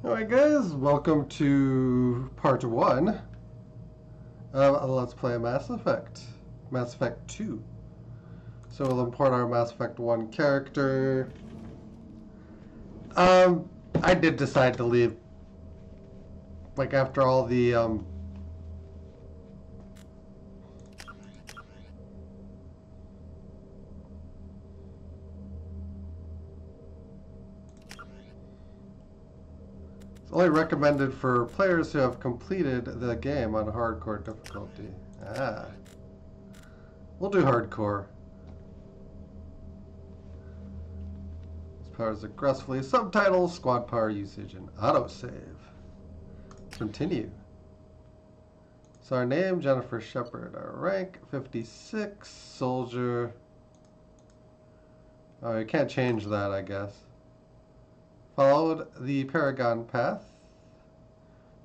Alright guys, welcome to part 1 of Let's Play Mass Effect. Mass Effect 2. So we'll import our Mass Effect 1 character. I did decide to leave, like, after all the, only recommended for players who have completed the game on hardcore difficulty. We'll do hardcore. This powers aggressively. Subtitles, squad power usage, and autosave. Continue. So our name, Jennifer Shepard. Our rank, 56. Soldier. Oh, you can't change that, I guess. Followed the Paragon path.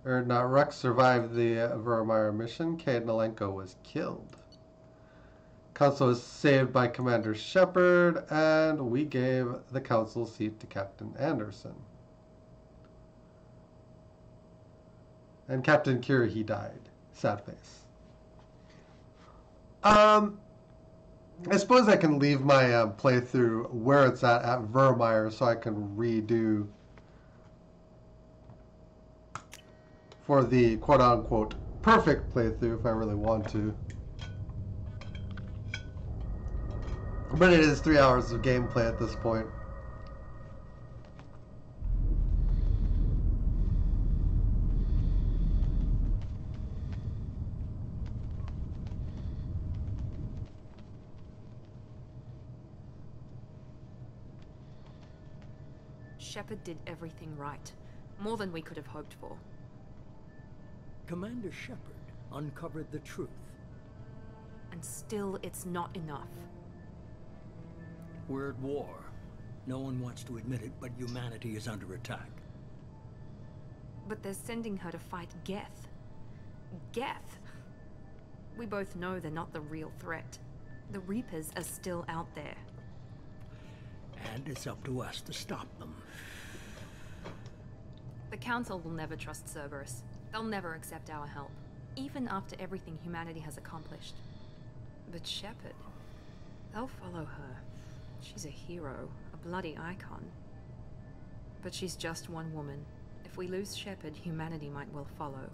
Not Rex survived the Vermeer mission. Cade Nalenko was killed. Council was saved by Commander Shepard, and we gave the council seat to Captain Anderson. And Captain Kira, he died. Sad face. I suppose I can leave my playthrough where it's at Vermeer so I can redo for the quote-unquote perfect playthrough if I really want to. But it is 3 hours of gameplay at this point. Shepard did everything right. More than we could have hoped for. Commander Shepard uncovered the truth. And still, it's not enough. We're at war. No one wants to admit it, but humanity is under attack. But they're sending her to fight Geth. Geth! We both know they're not the real threat. The Reapers are still out there. And it's up to us to stop them. The Council will never trust Cerberus. They'll never accept our help, even after everything humanity has accomplished. But Shepard, they'll follow her. She's a hero, a bloody icon. But she's just one woman. If we lose Shepard, humanity might well follow.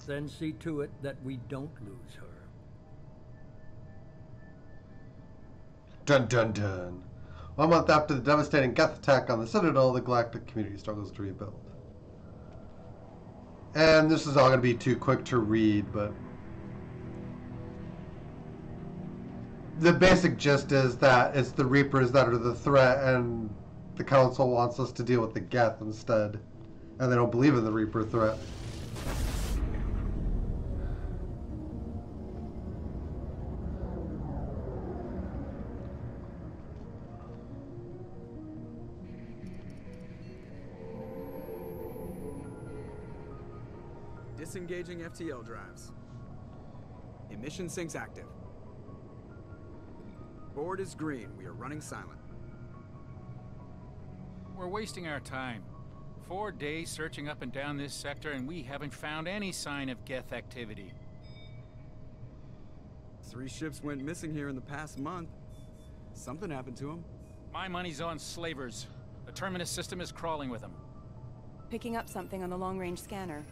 Then see to it that we don't lose her. Dun dun dun. 1 month after the devastating Geth attack on the Citadel, the galactic community struggles to rebuild. And this is all going to be too quick to read, but the basic gist is that it's the Reapers that are the threat, and the Council wants us to deal with the Geth instead. And they don't believe in the Reaper threat. Disengaging FTL drives. Emission sinks active. Board is green. We are running silent. We're wasting our time. 4 days searching up and down this sector, and we haven't found any sign of Geth activity. 3 ships went missing here in the past month. Something happened to them. My money's on slavers. The Terminus system is crawling with them. Picking up something on the long-range scanner.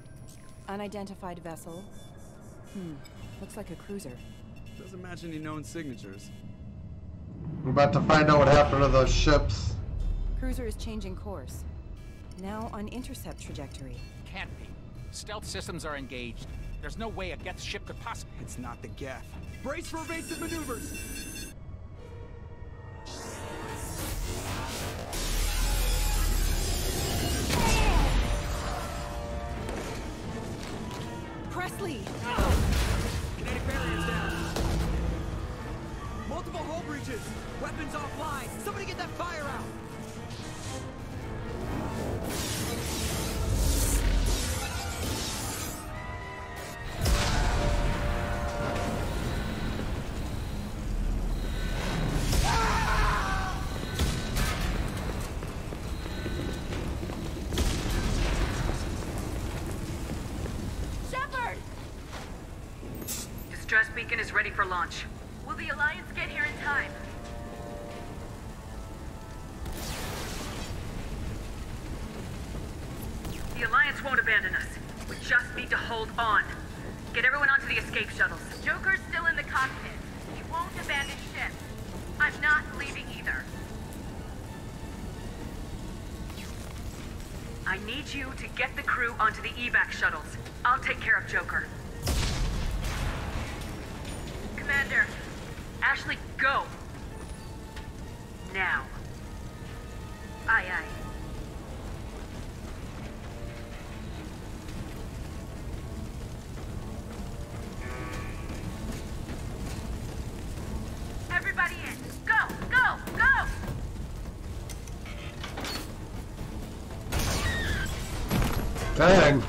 Unidentified vessel. Looks like a cruiser. Doesn't match any known signatures. We're about to find out what happened to those ships. Cruiser is changing course. Now on intercept trajectory. Can't be. Stealth systems are engaged. There's no way a Geth ship could possibly... It's not the Geth. Brace for evasive maneuvers! Presley! Kinetic barriers down. Multiple hull breaches. Weapons offline. Somebody get that fire out. beacon is ready for launch. Will the Alliance get here in time? The Alliance won't abandon us. We just need to hold on. Get everyone onto the escape shuttles. Joker's still in the cockpit. He won't abandon ship. I'm not leaving either. I need you to get the crew onto the evac shuttles. I'll take care of Joker. Commander, Ashley, go! Now. Aye, aye. Everybody in! Go! Go! Go! Dang!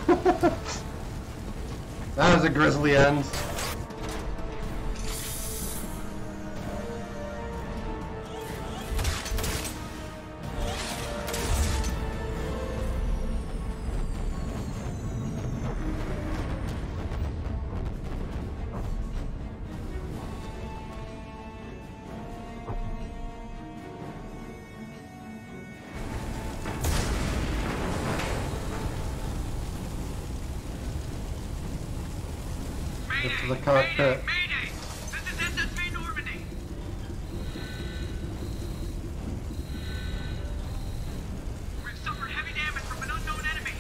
That was a grisly end. Get to the cockpit. Mayday! This is SSV Normandy! We've suffered heavy damage from an unknown enemy.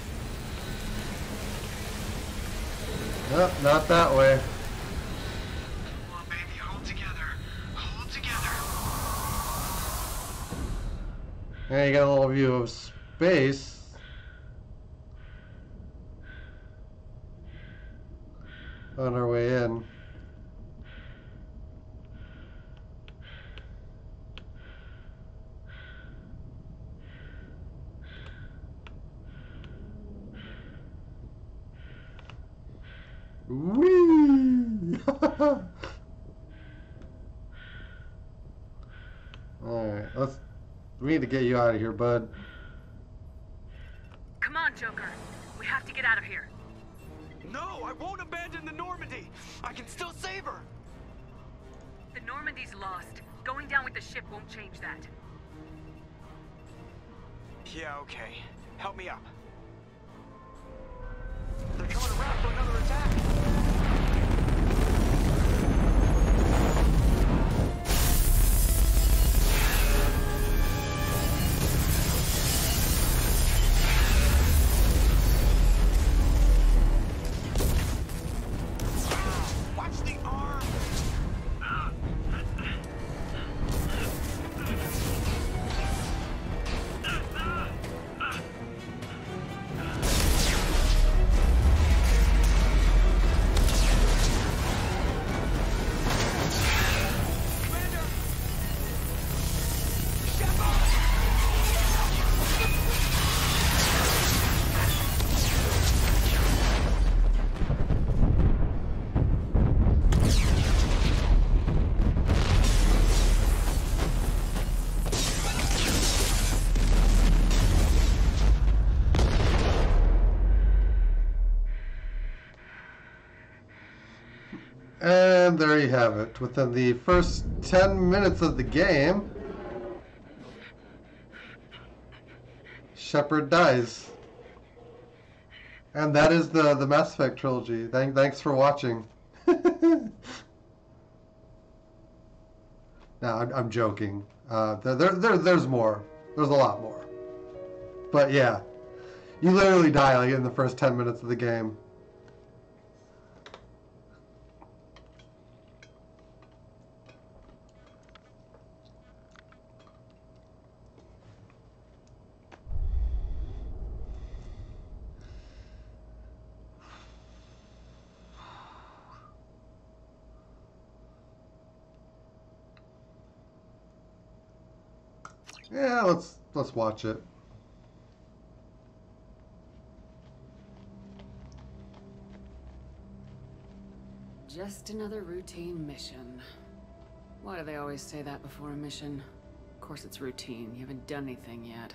Nope, not that way. Come on, baby, hold together. Hold together. And you got a little view of space. On our way in. Whee! Alright, we need to get you out of here, bud. Come on, Joker. We have to get out of here. No, I won't abandon the Normandy. I can still save her. The Normandy's lost. Going down with the ship won't change that. Yeah, okay. Help me up. They're coming around for another attack. Watch the arm. And there you have it. Within the first 10 minutes of the game, Shepard dies. And that is the Mass Effect trilogy. Thanks for watching. Now, I'm joking. There's more. There's a lot more. But yeah, you literally die like in the first 10 minutes of the game. Yeah, let's watch it. Just another routine mission. Why do they always say that before a mission? Of course it's routine. You haven't done anything yet.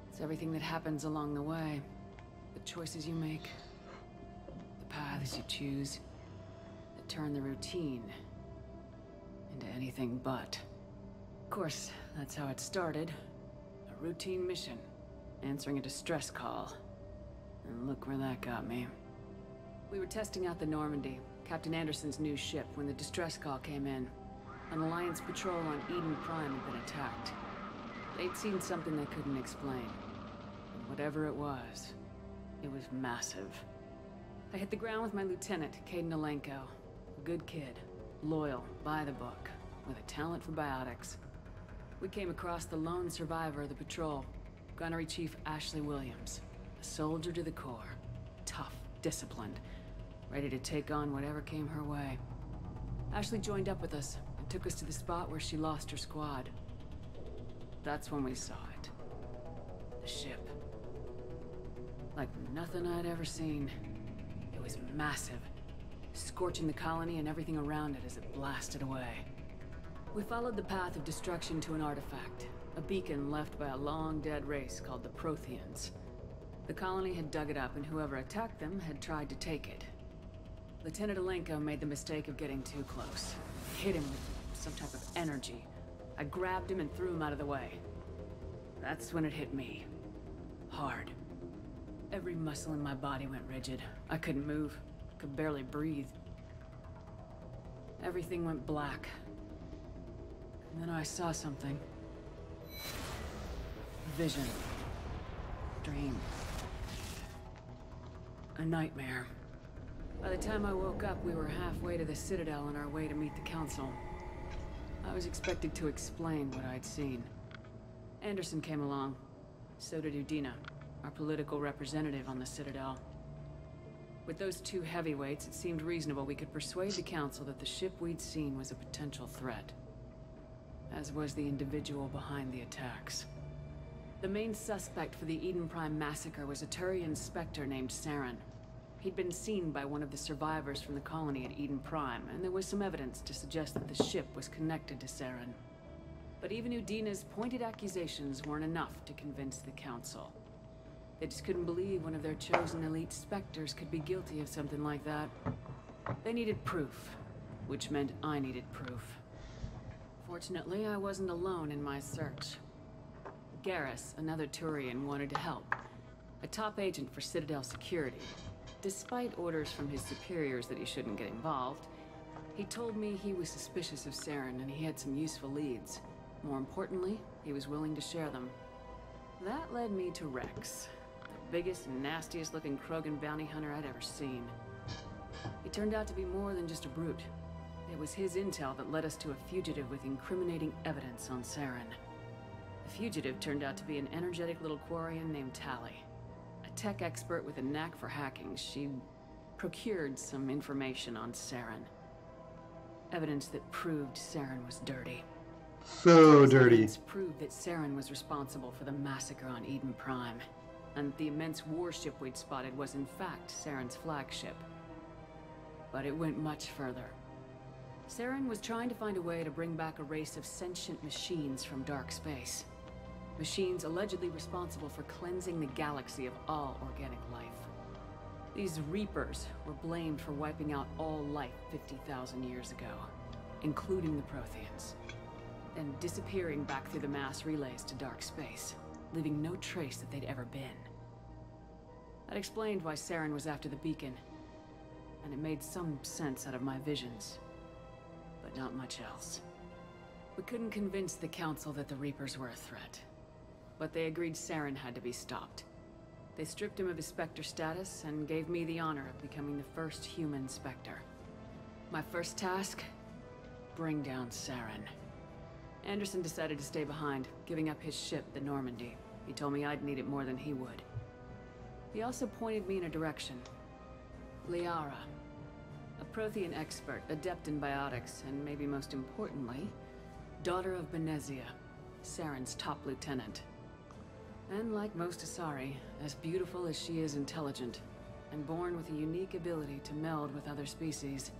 It's everything that happens along the way. The choices you make. The paths you choose. The turn the routine into anything but. Of course, that's how it started. A routine mission, answering a distress call. And look where that got me. We were testing out the Normandy, Captain Anderson's new ship, when the distress call came in. An Alliance patrol on Eden Prime had been attacked. They'd seen something they couldn't explain. And whatever it was massive. I hit the ground with my lieutenant, Caden Alenko. A good kid, loyal, by the book, with a talent for biotics. We came across the lone survivor of the patrol, Gunnery Chief Ashley Williams. A soldier to the core. Tough, disciplined, ready to take on whatever came her way. Ashley joined up with us and took us to the spot where she lost her squad. That's when we saw it. The ship. Like nothing I'd ever seen. It was massive, scorching the colony and everything around it as it blasted away. We followed the path of destruction to an artifact, a beacon left by a long-dead race called the Protheans. The colony had dug it up, and whoever attacked them had tried to take it. Lieutenant Alenko made the mistake of getting too close. Hit him with some type of energy. I grabbed him and threw him out of the way. That's when it hit me. Hard. Every muscle in my body went rigid. I couldn't move. Could barely breathe. Everything went black. And then I saw something. Vision. Dream. A nightmare. By the time I woke up, we were halfway to the Citadel on our way to meet the Council. I was expected to explain what I'd seen. Anderson came along. So did Udina, our political representative on the Citadel. With those two heavyweights, it seemed reasonable we could persuade the Council that the ship we'd seen was a potential threat. As was the individual behind the attacks. The main suspect for the Eden Prime massacre was a Turian Spectre named Saren. He'd been seen by one of the survivors from the colony at Eden Prime, and there was some evidence to suggest that the ship was connected to Saren. But even Udina's pointed accusations weren't enough to convince the Council. They just couldn't believe one of their chosen elite Spectres could be guilty of something like that. They needed proof, which meant I needed proof. Fortunately, I wasn't alone in my search. Garrus, another Turian, wanted to help. A top agent for Citadel security. Despite orders from his superiors that he shouldn't get involved, he told me he was suspicious of Saren and he had some useful leads. More importantly, he was willing to share them. That led me to Rex, the biggest and nastiest looking Krogan bounty hunter I'd ever seen. He turned out to be more than just a brute. It was his intel that led us to a fugitive with incriminating evidence on Saren. The fugitive turned out to be an energetic little Quarian named Tali. A tech expert with a knack for hacking. She procured some information on Saren. Evidence that proved Saren was dirty. So dirty. Evidence proved that Saren was responsible for the massacre on Eden Prime. And the immense warship we'd spotted was in fact Saren's flagship. But it went much further. Saren was trying to find a way to bring back a race of sentient machines from dark space. Machines allegedly responsible for cleansing the galaxy of all organic life. These Reapers were blamed for wiping out all life 50,000 years ago, including the Protheans, then disappearing back through the mass relays to dark space, leaving no trace that they'd ever been. That explained why Saren was after the beacon, and it made some sense out of my visions, but not much else. We couldn't convince the Council that the Reapers were a threat, but they agreed Saren had to be stopped. They stripped him of his Spectre status and gave me the honor of becoming the first human Spectre. My first task? Bring down Saren. Anderson decided to stay behind, giving up his ship, the Normandy. He told me I'd need it more than he would. He also pointed me in a direction. Liara. A Prothean expert, adept in biotics, and maybe most importantly, daughter of Benezia, Saren's top lieutenant. And like most Asari, as beautiful as she is intelligent, and born with a unique ability to meld with other species,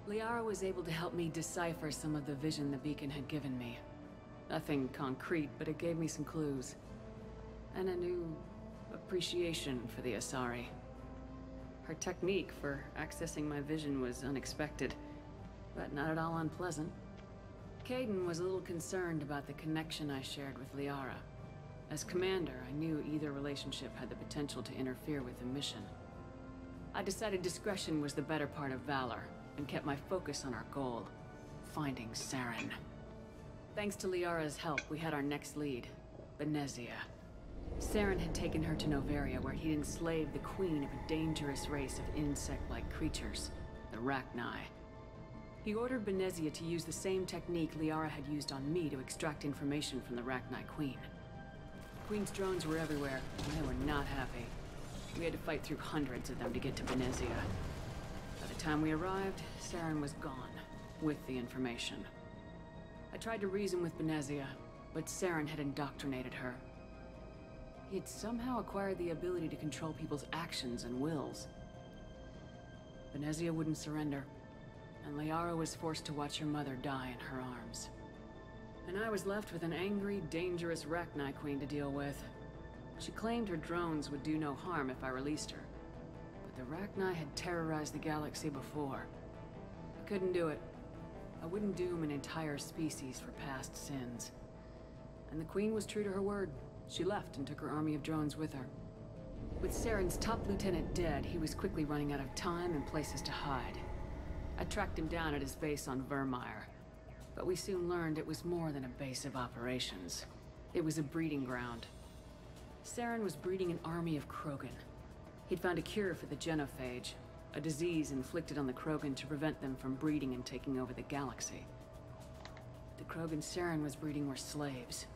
Liara was able to help me decipher some of the vision the beacon had given me. Nothing concrete, but it gave me some clues. And a new appreciation for the Asari. Her technique for accessing my vision was unexpected, but not at all unpleasant. Caden was a little concerned about the connection I shared with Liara. As commander, I knew either relationship had the potential to interfere with the mission. I decided discretion was the better part of valor, and kept my focus on our goal, finding Saren. Thanks to Liara's help, we had our next lead, Benezia. Saren had taken her to Noveria, where he'd enslaved the queen of a dangerous race of insect-like creatures, the Rachni. He ordered Benezia to use the same technique Liara had used on me to extract information from the Rachni queen. The queen's drones were everywhere, and they were not happy. We had to fight through hundreds of them to get to Benezia. By the time we arrived, Saren was gone, with the information. I tried to reason with Benezia, but Saren had indoctrinated her. He had somehow acquired the ability to control people's actions and wills. Benezia wouldn't surrender, and Liara was forced to watch her mother die in her arms. And I was left with an angry, dangerous Rachni queen to deal with. She claimed her drones would do no harm if I released her. But the Rachni had terrorized the galaxy before. I couldn't do it. I wouldn't doom an entire species for past sins. And the queen was true to her word. She left and took her army of drones with her. With Saren's top lieutenant dead, he was quickly running out of time and places to hide. I tracked him down at his base on Vermeer. But we soon learned it was more than a base of operations. It was a breeding ground. Saren was breeding an army of Krogan. He'd found a cure for the genophage, a disease inflicted on the Krogan to prevent them from breeding and taking over the galaxy. The Krogan Saren was breeding were slaves,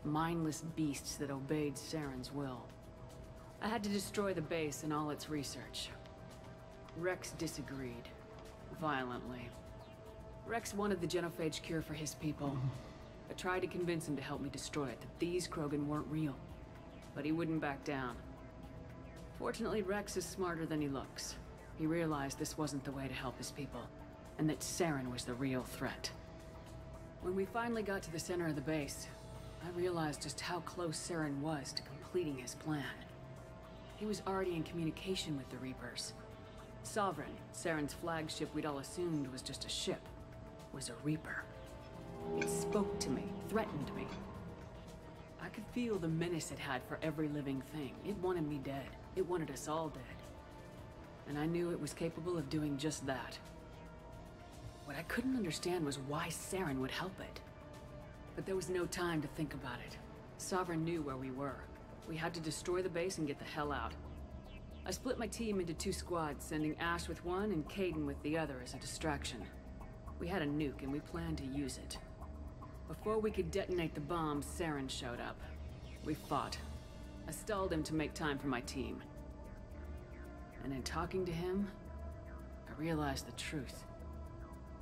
mindless beasts that obeyed Saren's will. I had to destroy the base and all its research. Rex disagreed, violently. Rex wanted the genophage cure for his people. I tried to convince him to help me destroy it, that these Krogan weren't real. But he wouldn't back down. Fortunately, Rex is smarter than he looks. He realized this wasn't the way to help his people, and that Saren was the real threat. When we finally got to the center of the base, I realized just how close Saren was to completing his plan. He was already in communication with the Reapers. Sovereign, Saren's flagship we'd all assumed was just a ship, was a Reaper. It spoke to me, threatened me. I could feel the menace it had for every living thing. It wanted me dead. It wanted us all dead. And I knew it was capable of doing just that. What I couldn't understand was why Saren would help it. But there was no time to think about it. Sovereign knew where we were. We had to destroy the base and get the hell out. I split my team into 2 squads, sending Ash with one and Caden with the other as a distraction. We had a nuke and we planned to use it. Before we could detonate the bomb, Saren showed up. We fought. I stalled him to make time for my team. And in talking to him, I realized the truth.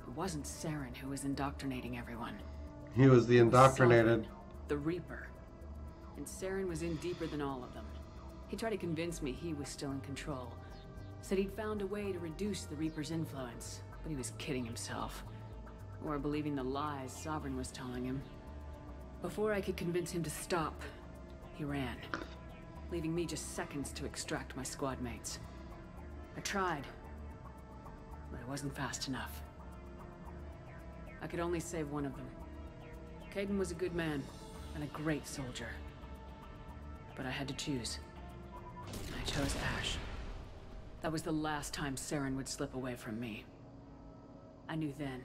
It wasn't Saren who was indoctrinating everyone. He was the indoctrinated. The Reaper. And Saren was in deeper than all of them. He tried to convince me he was still in control. Said he'd found a way to reduce the Reaper's influence, but he was kidding himself. Or believing the lies Sovereign was telling him. Before I could convince him to stop, he ran, leaving me just seconds to extract my squad mates. I tried, but it wasn't fast enough. I could only save one of them. Caden was a good man, and a great soldier. But I had to choose. I chose Ash. That was the last time Saren would slip away from me. I knew then,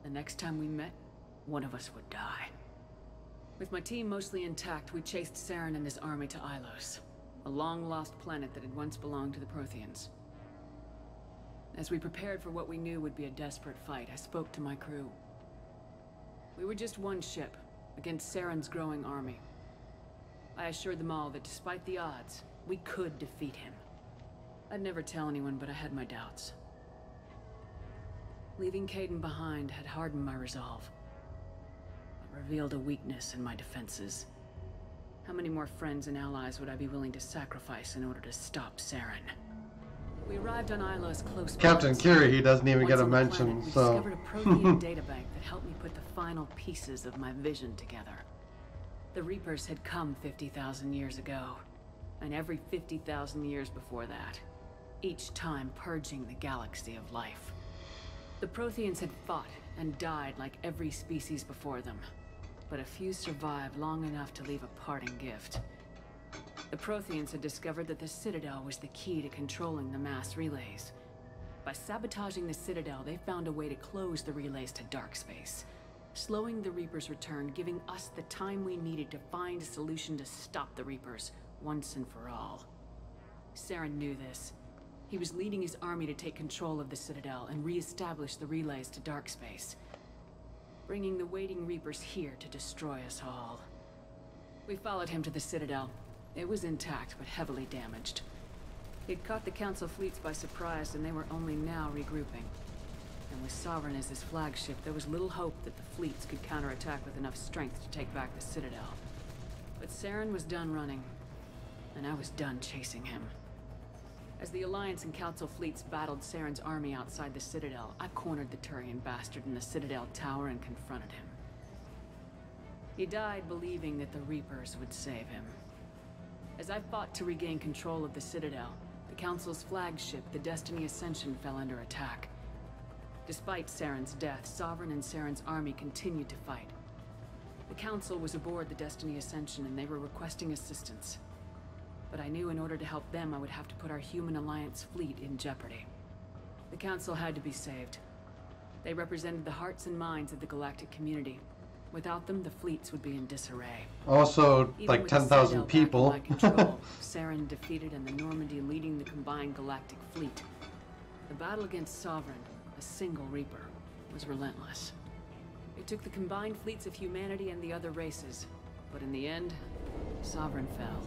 the next time we met, one of us would die. With my team mostly intact, we chased Saren and his army to Ilos, a long-lost planet that had once belonged to the Protheans. As we prepared for what we knew would be a desperate fight, I spoke to my crew. We were just one ship, against Saren's growing army. I assured them all that despite the odds, we could defeat him. I'd never tell anyone, but I had my doubts. Leaving Caden behind had hardened my resolve. It revealed a weakness in my defenses. How many more friends and allies would I be willing to sacrifice in order to stop Saren? We arrived on Ilos close by. Captain Curie, he doesn't even get a Once on the mention, planet, we so. discovered a Prothean databank that helped me put the final pieces of my vision together. The Reapers had come 50,000 years ago, and every 50,000 years before that. each time purging the galaxy of life. The Protheans had fought and died like every species before them, but a few survived long enough to leave a parting gift. The Protheans had discovered that the Citadel was the key to controlling the mass relays. By sabotaging the Citadel, they found a way to close the relays to dark space, slowing the Reapers' return, giving us the time we needed to find a solution to stop the Reapers once and for all. Saren knew this. He was leading his army to take control of the Citadel and re-establish the relays to dark space, bringing the waiting Reapers here to destroy us all. We followed him to the Citadel. It was intact, but heavily damaged. He'd caught the Council fleets by surprise, and they were only now regrouping. And with Sovereign as his flagship, there was little hope that the fleets could counterattack with enough strength to take back the Citadel. But Saren was done running, and I was done chasing him. As the Alliance and Council fleets battled Saren's army outside the Citadel, I cornered the Turian bastard in the Citadel tower and confronted him. He died believing that the Reapers would save him. As I fought to regain control of the Citadel, the Council's flagship, the Destiny Ascension, fell under attack. Despite Saren's death, Sovereign and Saren's army continued to fight. The Council was aboard the Destiny Ascension and they were requesting assistance. But I knew in order to help them, I would have to put our human Alliance fleet in jeopardy. The Council had to be saved. They represented the hearts and minds of the galactic community. Without them, the fleets would be in disarray. Also, Even like with the 10,000 Citadel people. back in my control, Saren defeated and the Normandy leading the combined galactic fleet. The battle against Sovereign, a single Reaper, was relentless. It took the combined fleets of humanity and the other races, but in the end, Sovereign fell.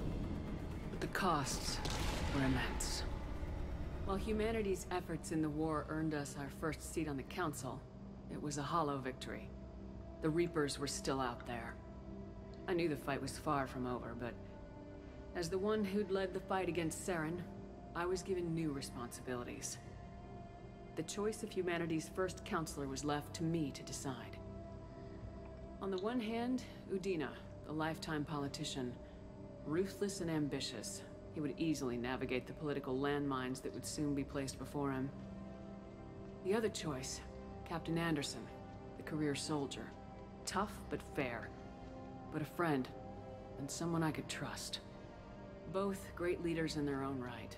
But the costs were immense. While humanity's efforts in the war earned us our first seat on the Council, it was a hollow victory. The Reapers were still out there. I knew the fight was far from over, but as the one who'd led the fight against Saren, I was given new responsibilities. The choice of humanity's first counselor was left to me to decide. On the one hand, Udina, a lifetime politician, ruthless and ambitious. He would easily navigate the political landmines that would soon be placed before him. The other choice, Captain Anderson, the career soldier. Tough but fair, but a friend, and someone I could trust. Both great leaders in their own right.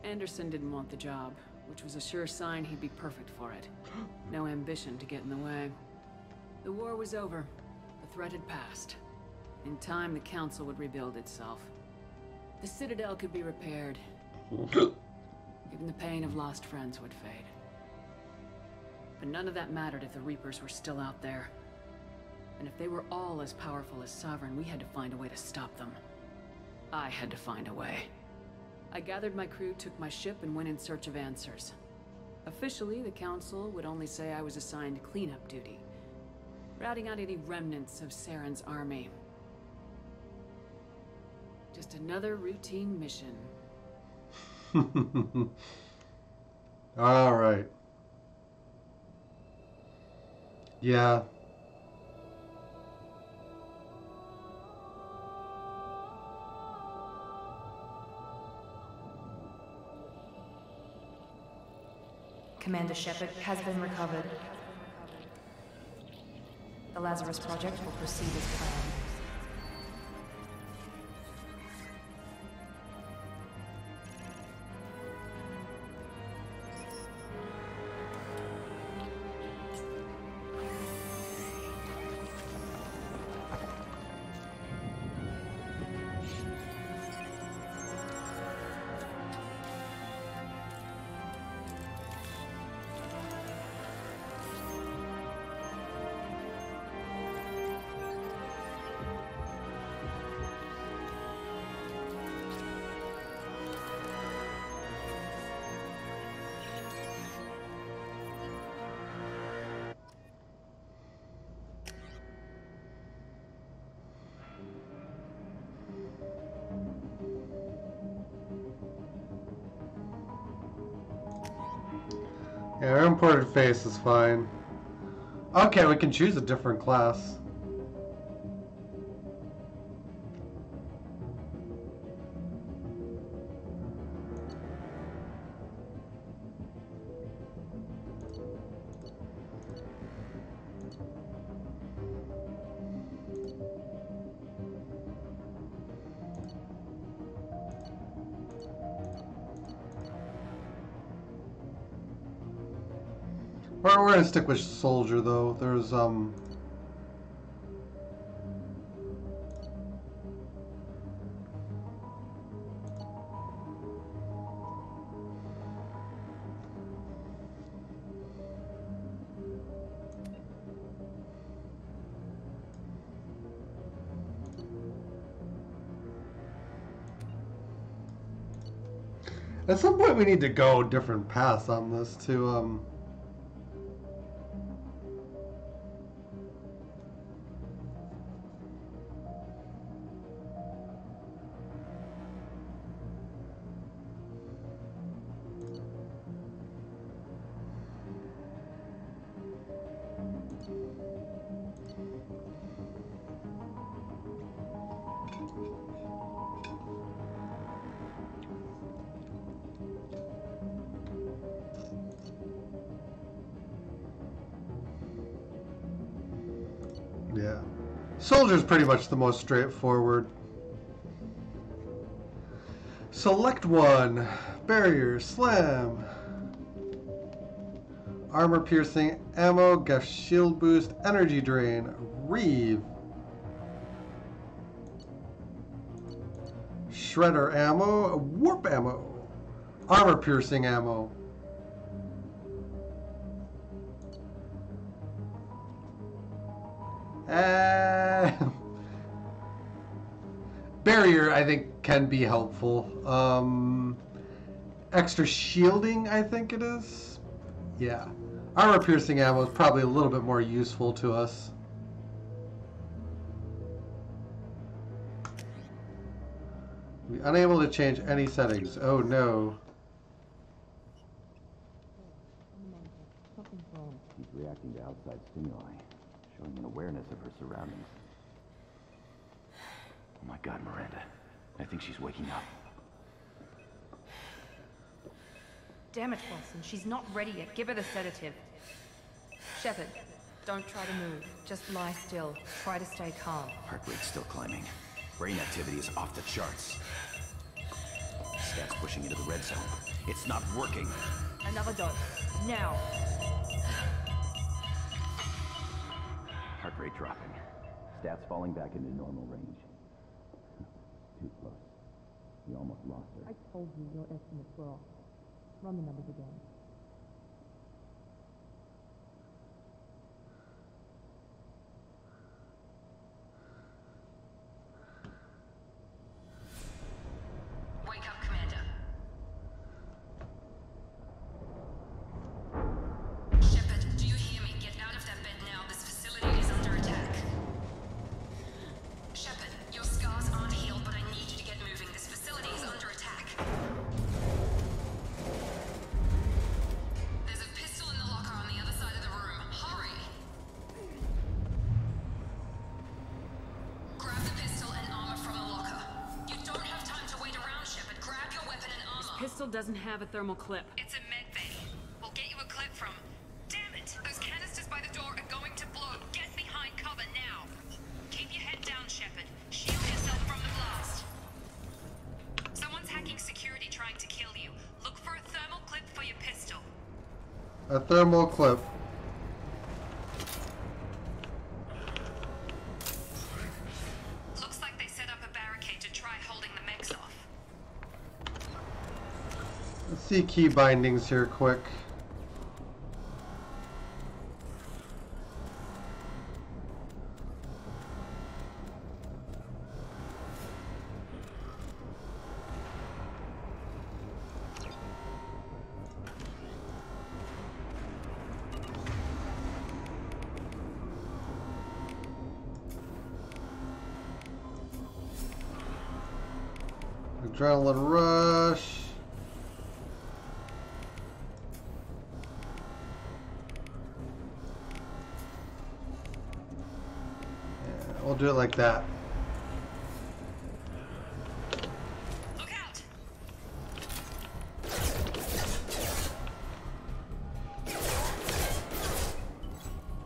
Anderson didn't want the job, which was a sure sign he'd be perfect for it. No ambition to get in the way. The war was over. The threat had passed. In time, the Council would rebuild itself. The Citadel could be repaired. Even the pain of lost friends would fade. But none of that mattered if the Reapers were still out there. And if they were all as powerful as Sovereign, we had to find a way to stop them. I had to find a way. I gathered my crew, took my ship, and went in search of answers. Officially, the Council would only say I was assigned cleanup duty, routing out any remnants of Saren's army. Just another routine mission. All right. Yeah. Commander Shepard has been recovered. The Lazarus Project will proceed as planned. Yeah, our imported face is fine. Okay, we can choose a different class. We're gonna stick with soldier though. There's at some point we need to go different paths on this to yeah. Soldier's pretty much the most straightforward. Select one. Barrier, slam. Armor piercing, ammo, Gef shield boost, energy drain, reeve. Shredder ammo, warp ammo. Armor piercing ammo. Barrier, I think, can be helpful. Extra shielding, I think it is. Yeah. Armor piercing ammo is probably a little bit more useful to us. Be unable to change any settings. Oh no. She's reacting to outside stimuli, showing an awareness of her surroundings. Oh my God, Miranda. I think she's waking up. Damn it, Wilson. She's not ready yet. Give her the sedative. Shepard, don't try to move. Just lie still. Try to stay calm. Heart rate's still climbing. Brain activity is off the charts. Stats pushing into the red zone. It's not working. Another dose. Now. Heart rate dropping. Stats falling back into normal range. Too close. We almost lost her. I told you your estimates were off. Run the numbers again. Wake up, Commander. Shepard, do you hear me? Get out of that bed now. This facility is under attack. Shepard, your scars aren't healed, but I need you to get moving. This facility is under attack. There's a pistol in the locker on the other side of the room. Hurry! Grab the pistol and armor from the locker. You don't have time to wait around, Shepard. Grab your weapon and armor. Pistol doesn't have a thermal clip. It's a med bay. We'll get you a clip from... Damn it! Those canisters by the door are going to blow. Get behind cover now. Keep your head down, Shepard. Shield yourself from the blast. Someone's hacking security trying to kill you. Look for a thermal clip for your pistol. A thermal clip. Looks like they set up a barricade to try holding the mechs off. Let's see key bindings here quick. Adrenaline rush. Yeah, we'll do it like that. Look out!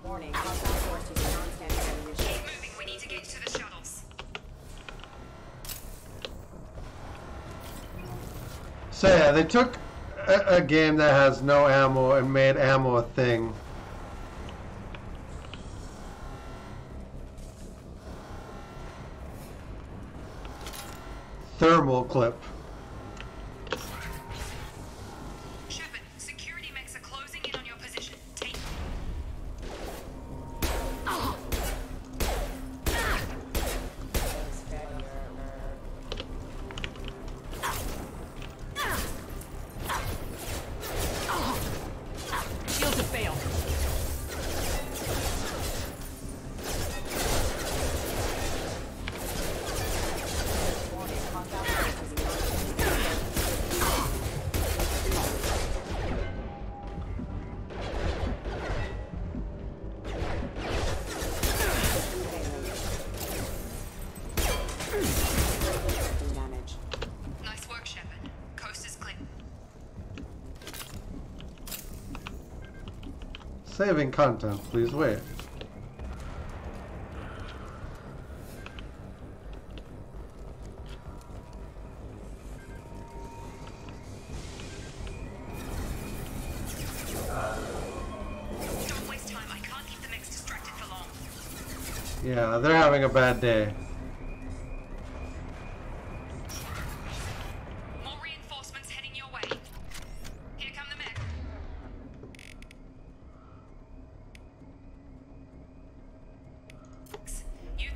Warning, hostile forces are non-standard ammunition. Keep moving. We need to get to the shuttles. So yeah, they took a game that has no ammo and made ammo a thing. Thermal clip. Shepard, security mechs are closing in on your position. Take. Shields have failed. Damage. Nice work, Shepard. Coast is clear. Saving content, please wait. Don't waste time. I can't keep the mechs distracted for long. Yeah, they're having a bad day. More reinforcements heading your way. Here come the mech. You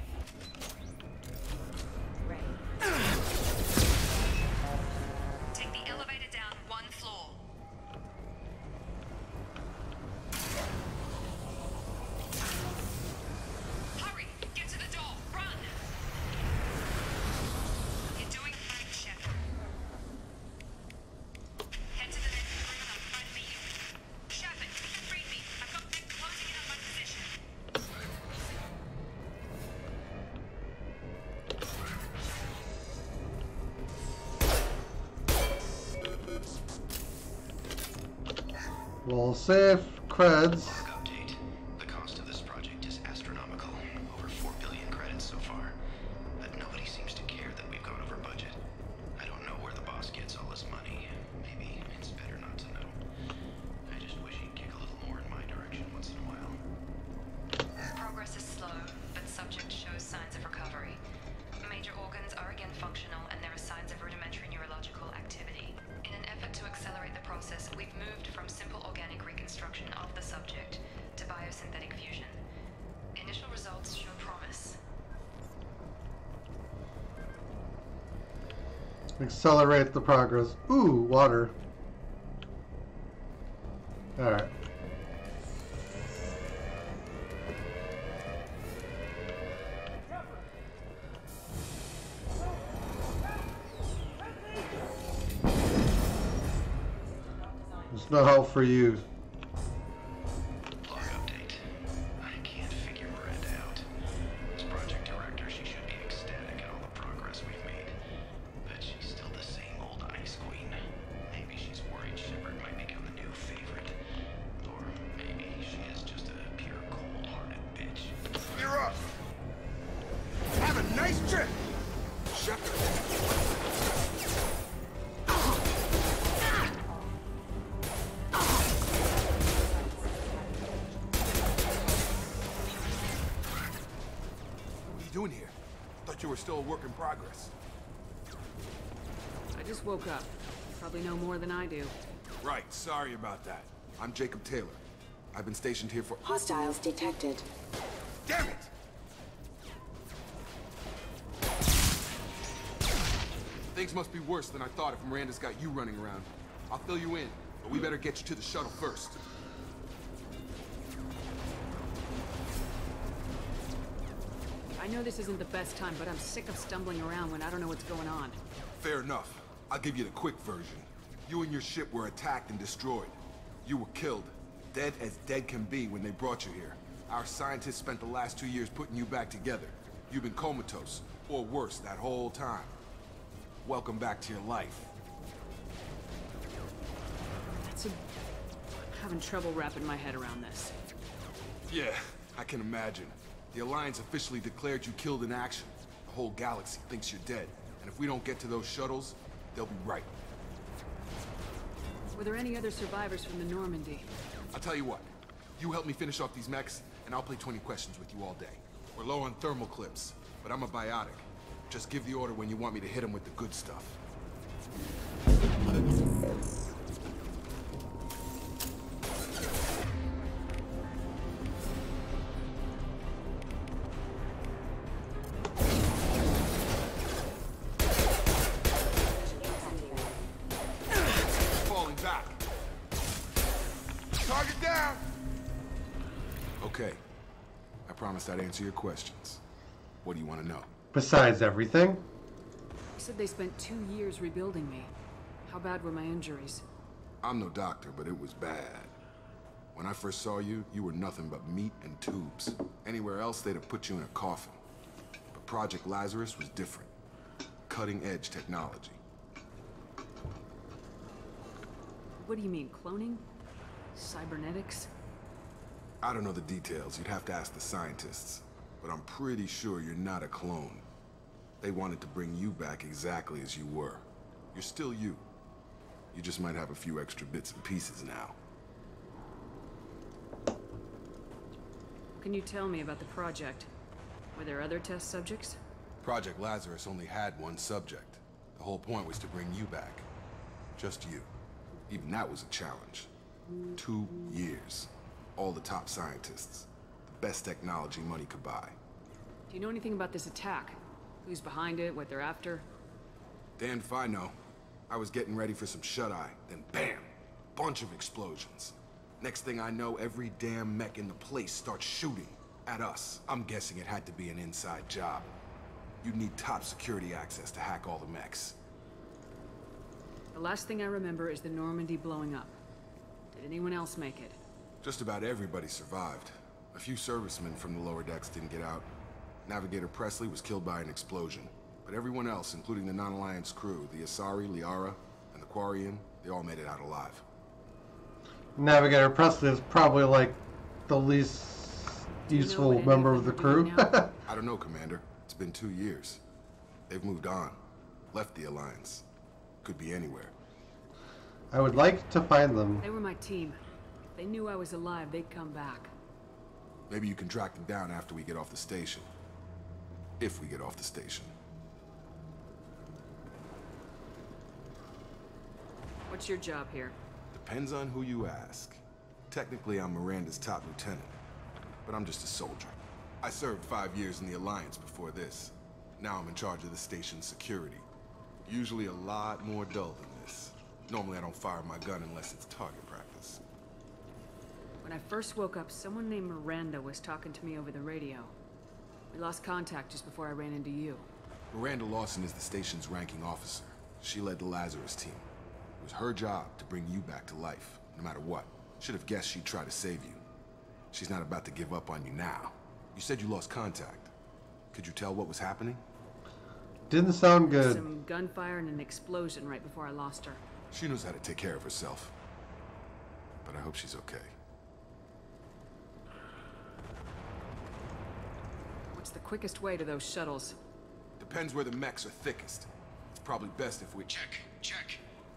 take the elevator down one floor. Hurry! Get to the door! Run! You're doing fine, Shepard. Head to the next room and I'll try to meet you. Shepard, read me. I've got mech closing in on my position. We'll save creds. Update. The cost of this project is astronomical. Over 4 billion credits so far. But nobody seems to care that we've gone over budget. I don't know where the boss gets all this money. Maybe it's better not to know. I just wish he'd kick a little more in my direction once in a while. Progress is slow, but subject shows signs of recovery. Major organs are again functional, and there are signs of rudimentary neurological activity. In an effort to accelerate the process, we've moved from simple organic reconstruction of the subject to biosynthetic fusion. Initial results show promise. Accelerate the progress. Ooh, water. Alright. There's no help for you. Log update. I can't figure Miranda out. As project director, she should be ecstatic at all the progress we've made. But she's still the same old ice queen. Maybe she's worried Shepard might become the new favorite. Or maybe she is just a pure cold-hearted bitch. You're up. Have a nice trip, Shepard. What are you doing here? Thought you were still a work in progress. I just woke up. Probably know more than I do. Right, sorry about that. I'm Jacob Taylor. I've been stationed here for— Hostiles detected. Damn it! Things must be worse than I thought if Miranda's got you running around. I'll fill you in, but we better get you to the shuttle first. I know this isn't the best time, but I'm sick of stumbling around when I don't know what's going on. Fair enough. I'll give you the quick version. You and your ship were attacked and destroyed. You were killed. Dead as dead can be when they brought you here. Our scientists spent the last 2 years putting you back together. You've been comatose, or worse, that whole time. Welcome back to your life. I'm having trouble wrapping my head around this. Yeah, I can imagine. The Alliance officially declared you killed in action. The whole galaxy thinks you're dead. And if we don't get to those shuttles, they'll be right. Were there any other survivors from the Normandy? I'll tell you what. You help me finish off these mechs, and I'll play 20 questions with you all day. We're low on thermal clips, but I'm a biotic. Just give the order when you want me to hit them with the good stuff. Falling back. Target down! Okay. I promised I'd answer your questions. What do you want to know? Besides everything. You said they spent 2 years rebuilding me. How bad were my injuries? I'm no doctor, but it was bad. When I first saw you, you were nothing but meat and tubes. Anywhere else, they'd have put you in a coffin. But Project Lazarus was different. Cutting-edge technology. What do you mean, cloning? Cybernetics? I don't know the details. You'd have to ask the scientists. But I'm pretty sure you're not a clone. They wanted to bring you back exactly as you were. You're still you. You just might have a few extra bits and pieces now. Can you tell me about the project? Were there other test subjects? Project Lazarus only had one subject. The whole point was to bring you back. Just you. Even that was a challenge. 2 years. All the top scientists. The best technology money could buy. Do you know anything about this attack? Who's behind it, what they're after? Damned if I know. I was getting ready for some shut-eye, then bam! Bunch of explosions. Next thing I know, every damn mech in the place starts shooting at us. I'm guessing it had to be an inside job. You'd need top security access to hack all the mechs. The last thing I remember is the Normandy blowing up. Did anyone else make it? Just about everybody survived. A few servicemen from the lower decks didn't get out. Navigator Presley was killed by an explosion. But everyone else, including the non-Alliance crew, the Asari, Liara, and the Quarian, they all made it out alive. Navigator Presley is probably like the least useful member of the crew. I don't know, Commander. It's been 2 years. They've moved on. Left the Alliance. Could be anywhere. I would like to find them. They were my team. If they knew I was alive, they'd come back. Maybe you can track them down after we get off the station. If we get off the station. What's your job here? Depends on who you ask. Technically, I'm Miranda's top lieutenant. But I'm just a soldier. I served 5 years in the Alliance before this. Now I'm in charge of the station's security. Usually a lot more dull than this. Normally I don't fire my gun unless it's target practice. When I first woke up, someone named Miranda was talking to me over the radio. We lost contact just before I ran into you. Miranda Lawson is the station's ranking officer. She led the Lazarus team. It was her job to bring you back to life, no matter what. Should have guessed she'd try to save you. She's not about to give up on you now. You said you lost contact. Could you tell what was happening? Didn't sound good. Some gunfire and an explosion right before I lost her. She knows how to take care of herself. But I hope she's okay. What's the quickest way to those shuttles? Depends where the mechs are thickest. It's probably best if we... Check.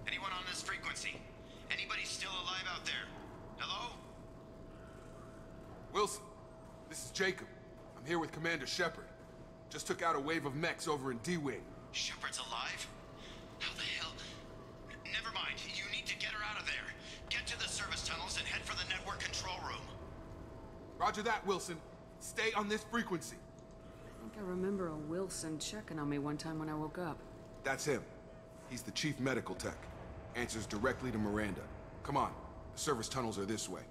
Anyone on this frequency? Anybody still alive out there? Hello? Wilson, this is Jacob. I'm here with Commander Shepard. Just took out a wave of mechs over in D-Wing. Shepard's alive? How the hell? Never mind. You need to get her out of there. Get to the service tunnels and head for the network control room. Roger that, Wilson. Stay on this frequency. I think I remember a Wilson checking on me one time when I woke up. That's him. He's the chief medical tech. Answers directly to Miranda. Come on. The service tunnels are this way.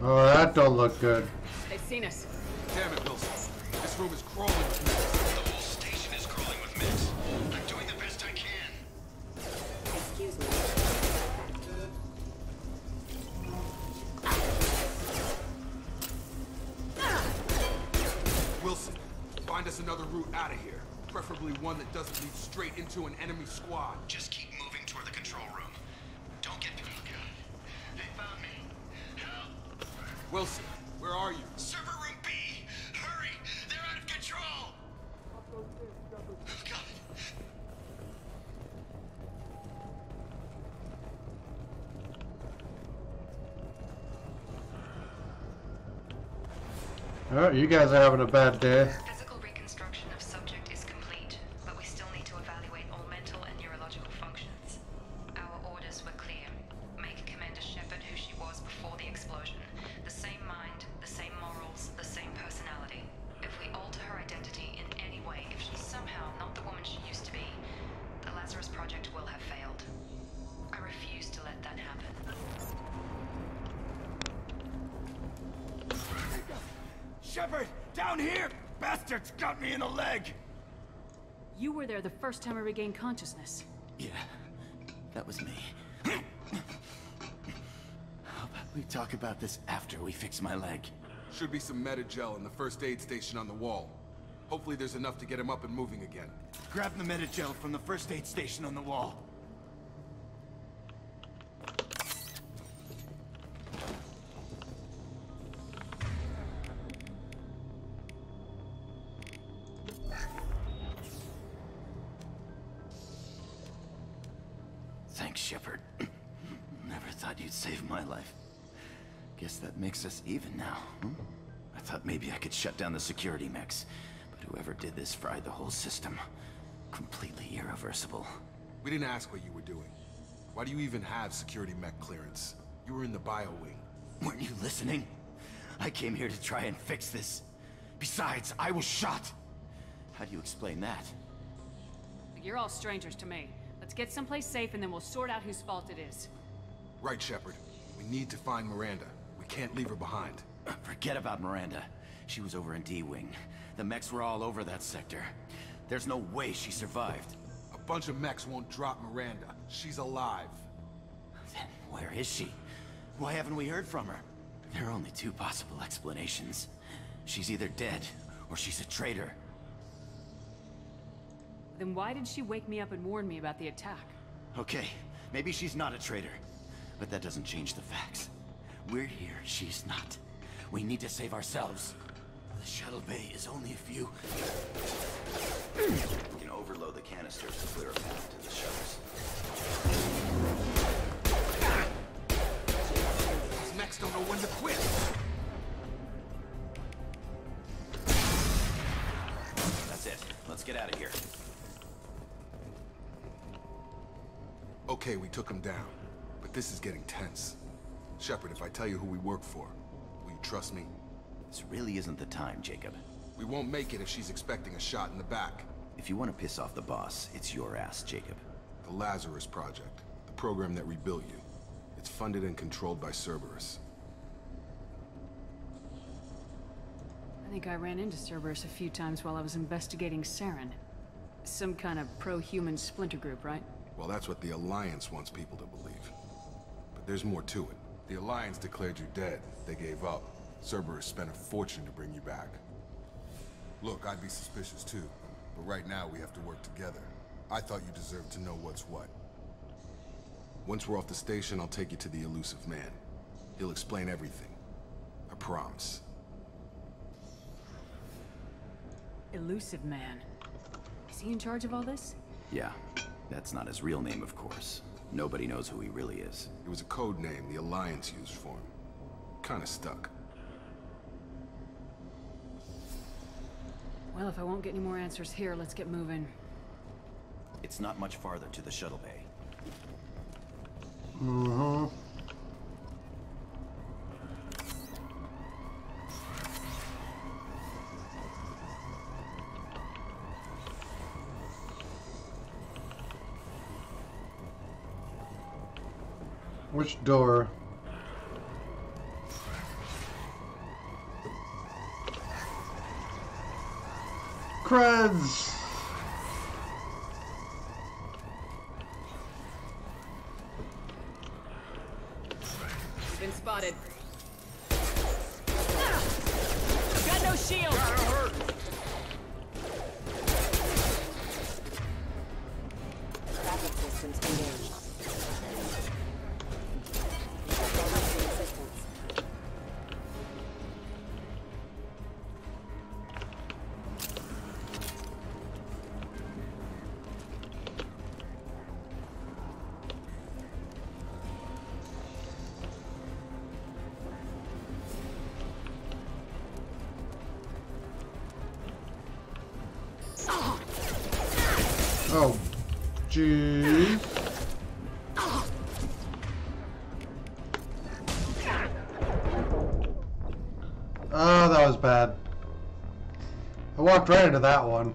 Oh, that don't look good. They've seen us. Damn it, Wilson. This room is crawling with mechs. The whole station is crawling with mechs. I'm doing the best I can. Excuse me. Wilson, find us another route out of here. Preferably one that doesn't lead straight into an enemy squad. Just keep moving toward the control room. Don't get... Oh, God. They found me. Help! Wilson, where are you? Server room B! Hurry! They're out of control! Oh, God. Oh, you guys are having a bad day. Physical reconstruction of subject is complete, but we still need to evaluate all mental and neurological functions. Our orders were clear. Make Commander Shepard who she was before the explosion. The same mind, the same morals, the same personality. If we alter her identity in any way, if she's somehow not the woman she used to be, the Lazarus Project will have failed. I refuse to let that happen. Shepard! Down here! Bastards got me in the leg! You were there the first time I regained consciousness. Yeah, that was me. How about we talk about this after we fix my leg? Should be some Medi-gel in the first aid station on the wall. Hopefully there's enough to get him up and moving again. Grab the Medi-gel from the first aid station on the wall. Thanks, Shepard. Never thought you'd save my life. Guess that makes us even now, hmm? I thought maybe I could shut down the security mechs, but whoever did this fried the whole system. Completely irreversible. We didn't ask what you were doing. Why do you even have security mech clearance? You were in the bio wing. Weren't you listening? I came here to try and fix this. Besides, I was shot. How do you explain that? You're all strangers to me. Let's get someplace safe and then we'll sort out whose fault it is. Right, Shepard. We need to find Miranda. We can't leave her behind. Forget about Miranda. She was over in D-Wing. The mechs were all over that sector. There's no way she survived. A bunch of mechs won't drop Miranda. She's alive. Then where is she? Why haven't we heard from her? There are only two possible explanations. She's either dead, or she's a traitor. Then why did she wake me up and warn me about the attack? Okay, maybe she's not a traitor. But that doesn't change the facts. We're here, she's not. We need to save ourselves. The shuttle bay is only a few... We can overload the canisters to clear a path to the shuttles. These mechs don't know when to quit. That's it. Let's get out of here. Okay, we took him down. But this is getting tense. Shepard, if I tell you who we work for, will you trust me? This really isn't the time, Jacob. We won't make it if she's expecting a shot in the back. If you want to piss off the boss, it's your ass, Jacob. The Lazarus Project. The program that rebuilt you. It's funded and controlled by Cerberus. I think I ran into Cerberus a few times while I was investigating Saren. Some kind of pro-human splinter group, right? Well, that's what the Alliance wants people to believe. But there's more to it. The Alliance declared you dead. They gave up. Cerberus spent a fortune to bring you back. Look, I'd be suspicious too. But right now, we have to work together. I thought you deserved to know what's what. Once we're off the station, I'll take you to the elusive man. He'll explain everything. I promise. Elusive man. Is he in charge of all this? Yeah. That's not his real name, of course. Nobody knows who he really is. It was a code name the Alliance used for him. Kinda stuck. Well, if I won't get any more answers here, let's get moving. It's not much farther to the shuttle bay. Mm-hmm. Which door? Creds! We've been spotted. Got no shield! Traffic systems engaged. Jeez. Oh, that was bad. I walked right into that one.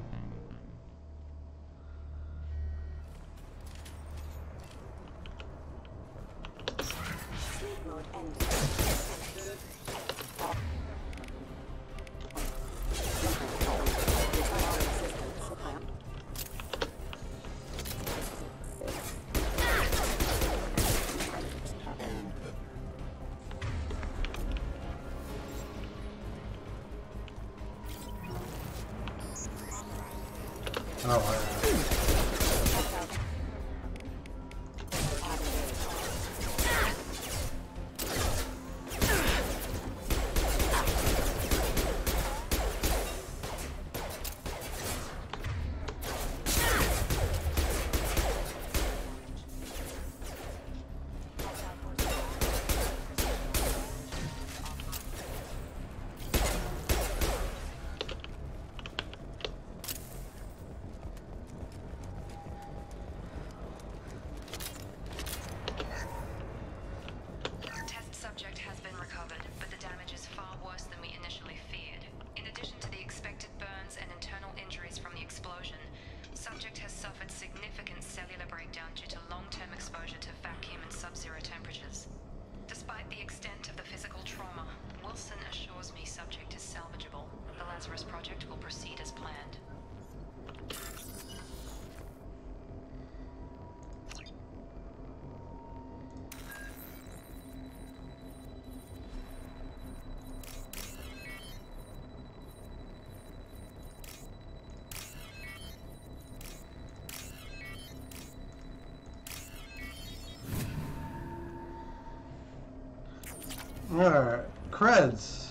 Alright, creds.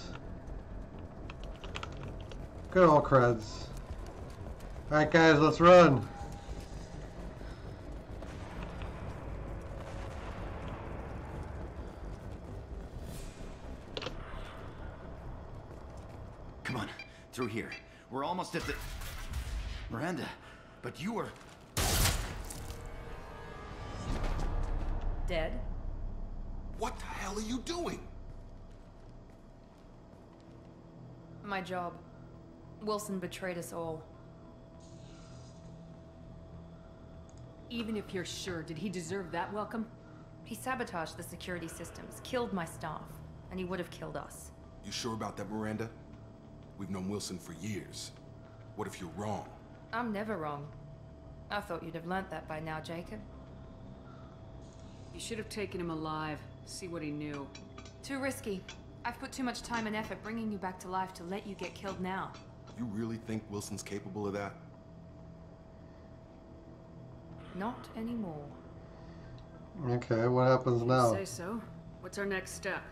Good old creds. Alright guys, let's run. Come on, through here. We're almost at the... Miranda, but you were... Dead? What the hell are you doing? My job. Wilson betrayed us all. Even if you're sure, did he deserve that welcome? He sabotaged the security systems, killed my staff, and he would have killed us. You sure about that, Miranda? We've known Wilson for years. What if you're wrong? I'm never wrong. I thought you'd have learnt that by now, Jacob. You should have taken him alive, see what he knew. Too risky. I've put too much time and effort bringing you back to life to let you get killed now. You really think Wilson's capable of that? Not anymore. Okay, what happens now? Say so. What's our next step?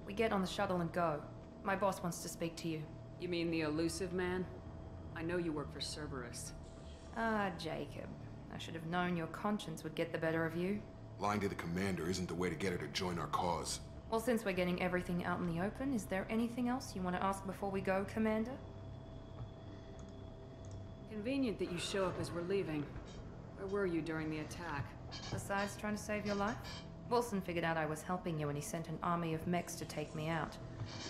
We get on the shuttle and go. My boss wants to speak to you. You mean the elusive man? I know you work for Cerberus. Ah, Jacob. I should have known your conscience would get the better of you. Lying to the commander isn't the way to get her to join our cause. Well, since we're getting everything out in the open, is there anything else you want to ask before we go, Commander? Convenient that you show up as we're leaving. Where were you during the attack? Besides trying to save your life? Wilson figured out I was helping you and he sent an army of mechs to take me out.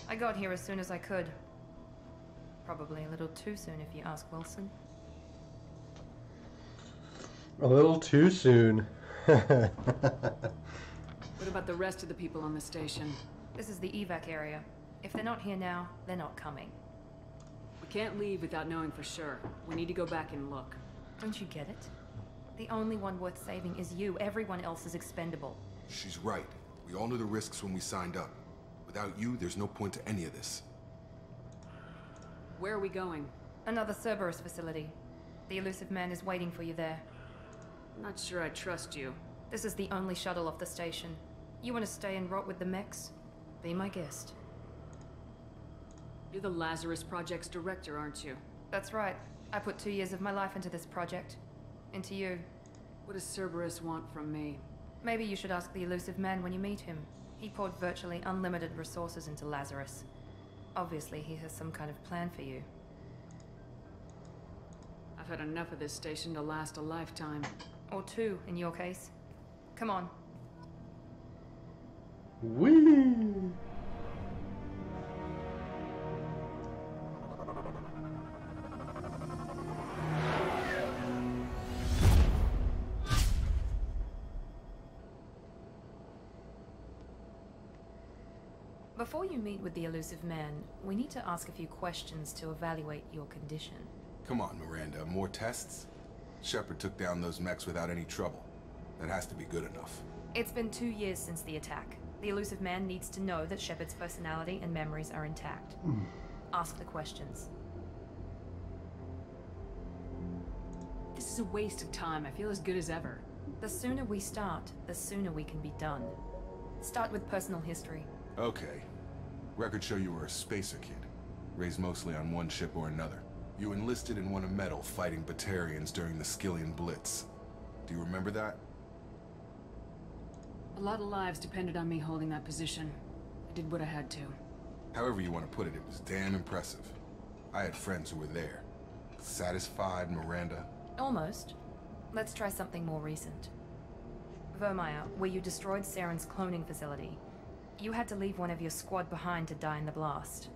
I got here as soon as I could. Probably a little too soon if you ask Wilson. A little too soon. What about the rest of the people on the station? This is the evac area. If they're not here now, they're not coming. We can't leave without knowing for sure. We need to go back and look. Don't you get it? The only one worth saving is you. Everyone else is expendable. She's right. We all knew the risks when we signed up. Without you, there's no point to any of this. Where are we going? Another Cerberus facility. The elusive man is waiting for you there. I'm not sure I trust you. This is the only shuttle off the station. You want to stay and rot with the mechs? Be my guest. You're the Lazarus Project's director, aren't you? That's right. I put 2 years of my life into this project. Into you. What does Cerberus want from me? Maybe you should ask the elusive man when you meet him. He poured virtually unlimited resources into Lazarus. Obviously, he has some kind of plan for you. I've had enough of this station to last a lifetime. Or 2, in your case. Come on. Whee! Before you meet with the elusive man, we need to ask a few questions to evaluate your condition. Come on, Miranda, more tests? Shepard took down those mechs without any trouble. That has to be good enough. It's been 2 years since the attack. The elusive man needs to know that Shepard's personality and memories are intact. Ask the questions. This is a waste of time. I feel as good as ever. The sooner we start, the sooner we can be done. Start with personal history. Okay. Records show you were a spacer kid, raised mostly on one ship or another. You enlisted and won a medal fighting Batarians during the Skillian Blitz. Do you remember that? A lot of lives depended on me holding that position. I did what I had to. However you want to put it, it was damn impressive. I had friends who were there. Satisfied, Miranda? Almost. Let's try something more recent. Vermeer, where you destroyed Saren's cloning facility. You had to leave one of your squad behind to die in the blast.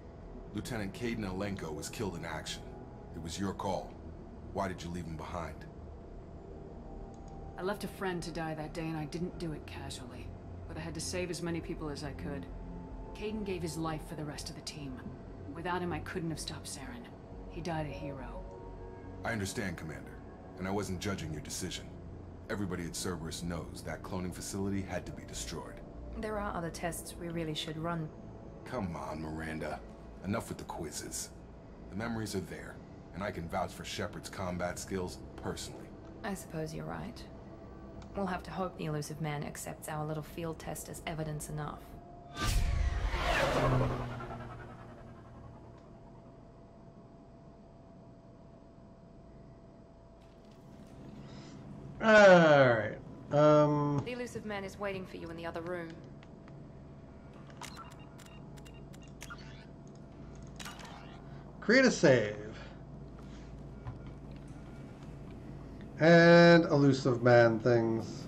Lieutenant Caden Alenko was killed in action. It was your call. Why did you leave him behind? I left a friend to die that day and I didn't do it casually. But I had to save as many people as I could. Caden gave his life for the rest of the team. Without him, I couldn't have stopped Saren. He died a hero. I understand, Commander. And I wasn't judging your decision. Everybody at Cerberus knows that cloning facility had to be destroyed. There are other tests we really should run. Come on, Miranda. Enough with the quizzes. The memories are there, and I can vouch for Shepard's combat skills personally. I suppose you're right. We'll have to hope the elusive man accepts our little field test as evidence enough. Alright. The elusive man is waiting for you in the other room. Create a save. And elusive man things.